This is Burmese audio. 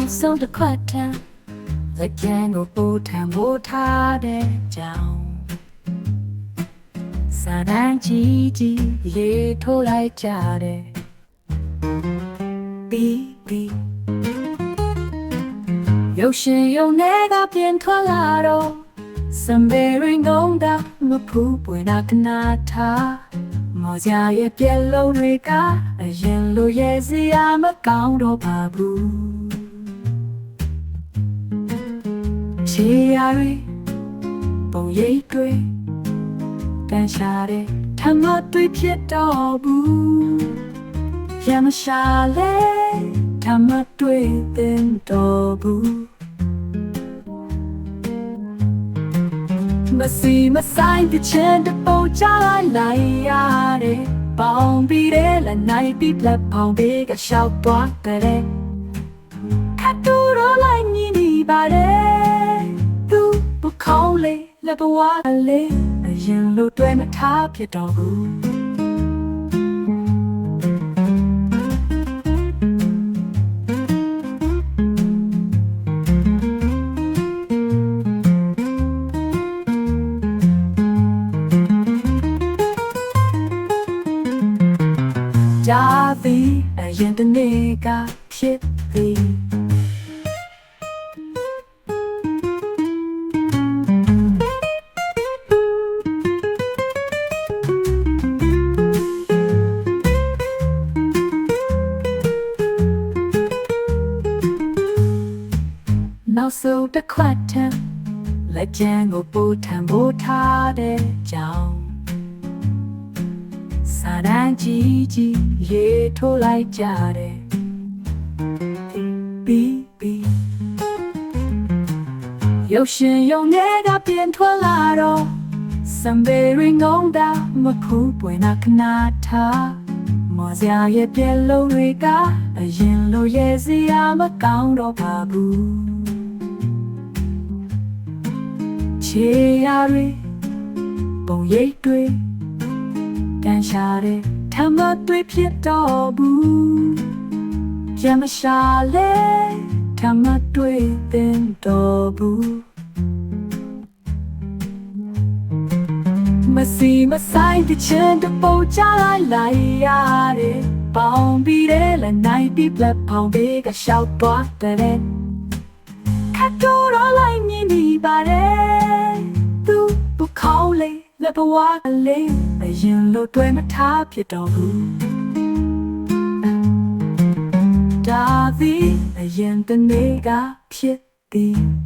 နောက်ဆုံးတစ်ခွက်ထမ်းလက်ကျန်ကိုပို့ထမ်းဖို့ထားတဲ့ကြောင်စာတန်းကြီးကြီးရေထိုးလိုက်ကြတယ်ပြီးရုပ်ရှင်ရုံနဲ့ကပြင်ထွက်လာတော့စံပေရင်ငုံတာမဖူးပွင့်တာခဏထားမော်စရာရဲ့ပြက်လုံးတွေကအရင်လိုရဲ့စရာမကောင်းတော့ပါဘူးချေရရီပုံရိပ်တွေတန်ရှာတဲ့ထမတွေဖြစ်တော့ဘူးရမရှာလဲထမတွေတင်တော့ဘူးမစီမဆိုင်တဲ့ချင်တဲ့ပုံချလိုက်ရတယ်ပေါင်ပြီးတဲ့လက်နိုင်ပြီးလက်ပေါင်ပြီးကရှောက်သွားတဲ့ခတ်တူရောလိုက်မြင်နေပါတယ်သူဘခေါင်းလေးလက်ဘဝလေးအရင်လိုတွေ့မထားဖြစ်တော့ဘူးကြာသည်အရင်တနေ့ကဖြစ်သည်နောက်ဆုံးတစ်ခွက်ထမ်းလက်ကျန်ကိုပို့ထမ်းဖို့ထားတဲ့ကြောင်စာတန်းကြီးကြီးရေထိုးလိုက်ကြတယ်ပြီးရုပ်ရှင်ရုံနဲ့ကပြင်ထွက်လာတော့စံပေရင်ငုံတာမဖူးပွင့်တာခဏထားမော်စရာရဲ့ပြက်လုံးတွေကအရင်လိုရဲ့စရာမကောင်းတော့ပါဘူးချေရရီပုံရိပ်တွေတန်ရှာတဲ့ထမတွေဖြစ်တော့ဘူးရမရှာလဲထမတွေတင်တော့ဘူးမစီမဆိုင်တဲ့ချင်တဲ့ပုံချလိုက်ရတယ်ပေါင်ပြီးတဲ့လက်နိုင်ပြီးလက်ပေါင်ပြီးကရှောက်သွားတဲ့ခတ်တူရောလိုက်မြင်နေပါတယ်သူဘခေါင်းလေးလက်ဘဝလေးအရင်လိုတွေ့မထားဖြစ်တော့ဘူးဒါသည်အရင်တနေ့ကဖြစ်သည်